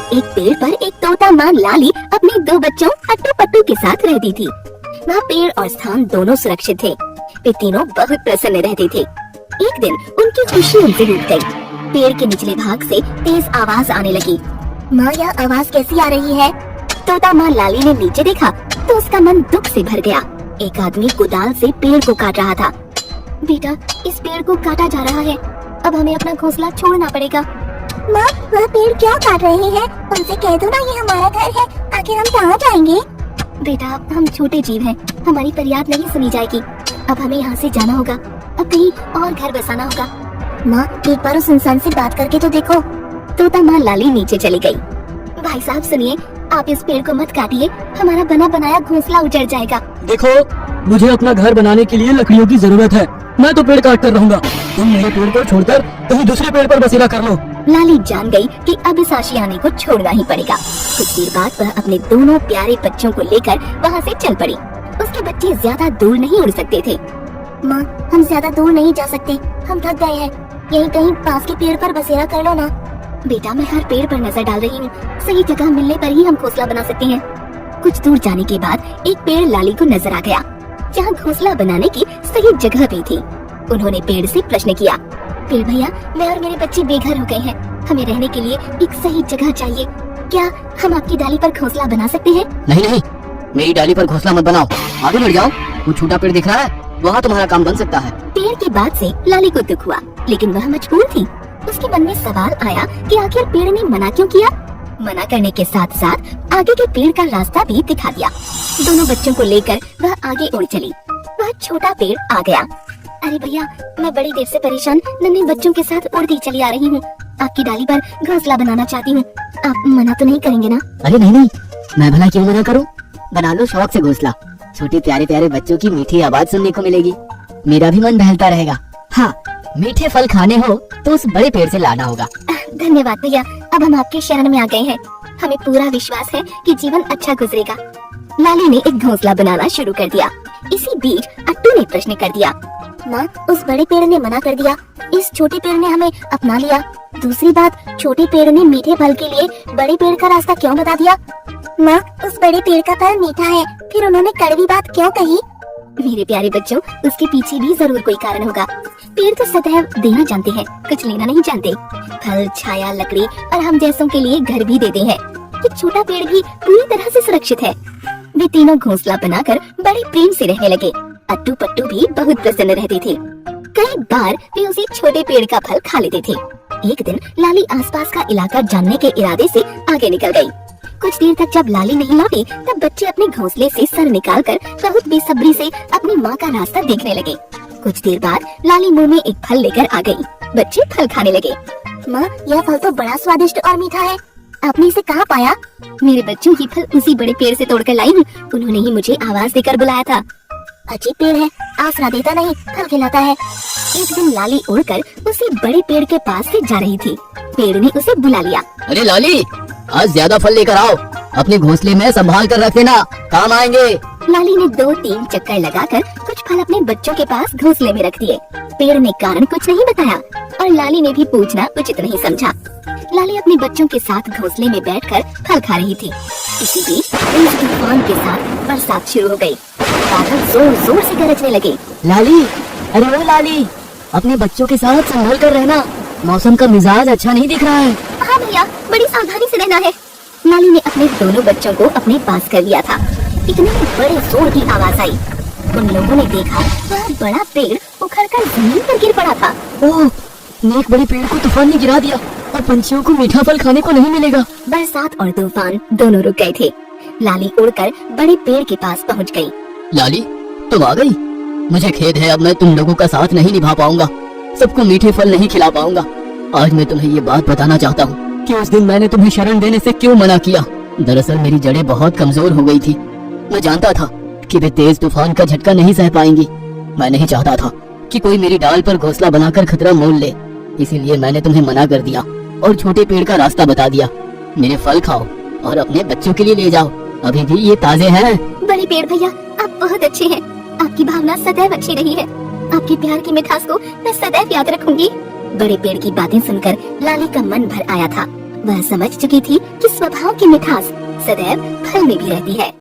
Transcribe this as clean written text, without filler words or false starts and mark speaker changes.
Speaker 1: एक पेड़ पर एक तोता माँ लाली अपने दो बच्चों अट्टू पट्टू के साथ रहती थी। वहाँ पेड़ और स्थान दोनों सुरक्षित थे। वे तीनों बहुत प्रसन्न रहते थे। एक दिन उनकी खुशी उनसे रूठ गई। पेड़ के निचले भाग से तेज आवाज आने लगी। माँ, यह आवाज कैसी आ रही है? तोता माँ लाली ने नीचे देखा तो उसका मन दुख से भर गया। एक आदमी कुदाल से पेड़ को काट रहा था। बेटा, इस पेड़ को काटा जा रहा है, अब हमें अपना घोंसला छोड़ना पड़ेगा। माँ, वह पेड़ क्यों काट रहे हैं? उनसे कह दो ना, ये हमारा घर है, आखिर हम कहाँ जाएंगे? बेटा, हम छोटे जीव हैं, हमारी फरियाद नहीं सुनी जाएगी। अब हमें यहाँ से जाना होगा, अब कहीं और घर बसाना होगा। माँ, एक बार उस इंसान से बात करके तो देखो। तोता माँ लाली नीचे चली गई। भाई साहब सुनिए, आप इस पेड़ को मत काटिए, हमारा बना बनाया घोंसला उजड़ जाएगा।
Speaker 2: देखो, मुझे अपना घर बनाने के लिए लकड़ियों की जरूरत है। मैं तो पेड़ काट कर रहूंगा, तुम मेरे पेड़ को छोड़कर कहीं दूसरे पेड़ पर बसेरा कर लो।
Speaker 1: लाली जान गई कि अब इस आशियाने को छोड़ना ही पड़ेगा। कुछ देर बाद वह अपने दोनों प्यारे बच्चों को लेकर वहाँ से चल पड़ी। उसके बच्चे ज्यादा दूर नहीं उड़ सकते थे। माँ, हम ज्यादा दूर नहीं जा सकते, हम थक गए हैं, यहीं कहीं पास के पेड़ पर बसेरा कर लो ना। बेटा, मैं हर पेड़ पर नजर डाल रही हूँ, सही जगह मिलने पर ही हम घोंसला बना सकते हैं। कुछ दूर जाने के बाद एक पेड़ लाली को नजर आ गया, जहाँ घोंसला बनाने की सही जगह भी थी। उन्होंने पेड़ से प्रश्न किया, पेड़ भैया, मैं और मेरे बच्चे बेघर हो गए हैं, हमें रहने के लिए एक सही जगह चाहिए, क्या हम आपकी डाली पर घोंसला बना सकते हैं?
Speaker 2: नहीं नहीं, मेरी डाली पर घोंसला मत बनाओ, आगे बढ़ जाओ, वो छोटा पेड़ दिख रहा है, वहाँ तुम्हारा काम बन सकता है।
Speaker 1: पेड़ की बात से लाली को दुख हुआ, लेकिन वह मजबूर थी। उसके मन में सवाल आया कि आखिर पेड़ ने मना क्यों किया। मना करने के साथ साथ आगे के पेड़ का रास्ता भी दिखा दिया। दोनों बच्चों को लेकर वह आगे उड़ चली। वह छोटा पेड़ आ गया। अरे भैया, मैं बड़ी देर से परेशान नन्हे बच्चों के साथ उड़ती चली आ रही हूँ, आपकी डाली पर घोंसला बनाना चाहती हूँ, आप मना तो नहीं करेंगे ना?
Speaker 2: अरे नहीं नहीं, मैं भला क्यों मना करूँ, बना लो शौक से घोंसला, छोटे प्यारे प्यारे बच्चों की मीठी आवाज सुनने को मिलेगी, मेरा भी मन बहलता रहेगा। हाँ, मीठे फल खाने हो तो उस बड़े पेड़ से लाना होगा।
Speaker 1: धन्यवाद भैया, अब हम आपके शरण में आ गए हैं, हमें पूरा विश्वास है कि जीवन अच्छा गुजरेगा। लाली ने एक घोंसला बनाना शुरू कर दिया। इसी बीच अट्टू ने प्रश्न कर दिया, माँ, उस बड़े पेड़ ने मना कर दिया, इस छोटे पेड़ ने हमें अपना लिया। दूसरी बात, छोटे पेड़ ने मीठे फल के लिए बड़े पेड़ का रास्ता क्यों बता दिया? माँ, उस बड़े पेड़ का फल मीठा है, फिर उन्होंने कड़वी बात क्यों कही? मेरे प्यारे बच्चों, उसके पीछे भी जरूर कोई कारण होगा। पेड़ तो सदैव देना जानते हैं, कुछ लेना नहीं जानते। फल, छाया, लकड़ी और हम जैसों के लिए घर भी देते हैं। ये छोटा पेड़ भी पूरी तरह से सुरक्षित है। वे तीनों घोंसला बनाकर बड़े प्रेम से रहने लगे। अट्टू पट्टू भी बहुत प्रसन्न रहते थे। कई बार वे उसी छोटे पेड़ का फल खा लेते थे। एक दिन लाली आसपास का इलाका जानने के इरादे से आगे निकल गई। कुछ देर तक जब लाली नहीं लौटी, तब बच्चे अपने घोंसले से सर निकालकर बहुत बेसब्री से अपनी माँ का रास्ता देखने लगे। कुछ देर बाद लाली मुंह में एक फल लेकर आ गई। बच्चे फल खाने लगे। माँ, यह फल तो बड़ा स्वादिष्ट और मीठा है, आपने इसे कहाँ पाया? मेरे बच्चों, ये फल उसी बड़े पेड़ से तोड़कर लाई हूँ, उन्होंने ही मुझे आवाज देकर बुलाया था। अजीब पेड़ है, आसरा देता नहीं, फल खिलाता है। एक दिन लाली उड़कर उसी बड़े पेड़ के पास से जा रही थी। पेड़ ने उसे बुला लिया।
Speaker 2: अरे लाली, आज ज्यादा फल लेकर आओ, अपने घोंसले में संभाल कर रख देना, काम आएंगे।
Speaker 1: लाली ने 2-3 चक्कर लगाकर कुछ फल अपने बच्चों के पास घोंसले में रख दिए। पेड़ ने कारण कुछ नहीं बताया और लाली ने भी पूछना उचित नहीं समझा। लाली अपने बच्चों के साथ घोंसले में बैठकर फल खा रही थी। इसी बीच तेज तूफान के साथ बरसात शुरू हो गई। बादल जोर जोर से गरजने लगे।
Speaker 2: लाली, अरे वो लाली, अपने बच्चों के साथ संभल कर रहना, मौसम का मिजाज अच्छा नहीं दिख रहा है।
Speaker 1: हाँ भैया, बड़ी सावधानी से रहना है। लाली ने अपने दोनों बच्चों को अपने पास कर लिया था। इतने में बड़े जोर की आवाज आई। उन लोगों ने देखा वह बड़ा पेड़ उखड़कर जमीन पर गिर पड़ा था।
Speaker 2: ओह, नेक बड़े पेड़ को तूफान ने गिरा दिया और पंछियों को मीठा फल खाने को नहीं मिलेगा।
Speaker 1: बरसात और तूफान दोनों रुक गए थे। लाली उड़कर बड़े पेड़ के पास पहुंच गई।
Speaker 2: लाली, तुम आ गई? मुझे खेद है, अब मैं तुम लोगों का साथ नहीं निभा पाऊंगा, सबको मीठे फल नहीं खिला पाऊंगा। आज मैं तुम्हें ये बात बताना चाहता हूँ कि उस दिन मैंने तुम्हें शरण देने से क्यों मना किया। दरअसल मेरी जड़ें बहुत कमजोर हो गई थी। मैं जानता था कि वे तेज तूफान का झटका नहीं सह पाएंगी। मैं नहीं चाहता था कि कोई मेरी डाल पर घोंसला बनाकर खतरा मोल ले, इसीलिए मैंने तुम्हें मना कर दिया और छोटे पेड़ का रास्ता बता दिया। मेरे फल खाओ और अपने बच्चों के लिए ले जाओ, अभी भी ये ताजे हैं।
Speaker 1: बड़े पेड़ भैया, आप बहुत अच्छे हैं, आपकी भावना सदैव अच्छी रही है, आपके प्यार की मिठास को मैं सदैव याद रखूंगी। बड़े पेड़ की बातें सुनकर लाली का मन भर आया था। वह समझ चुकी थी कि स्वभाव की मिठास सदैव फल में भी रहती है।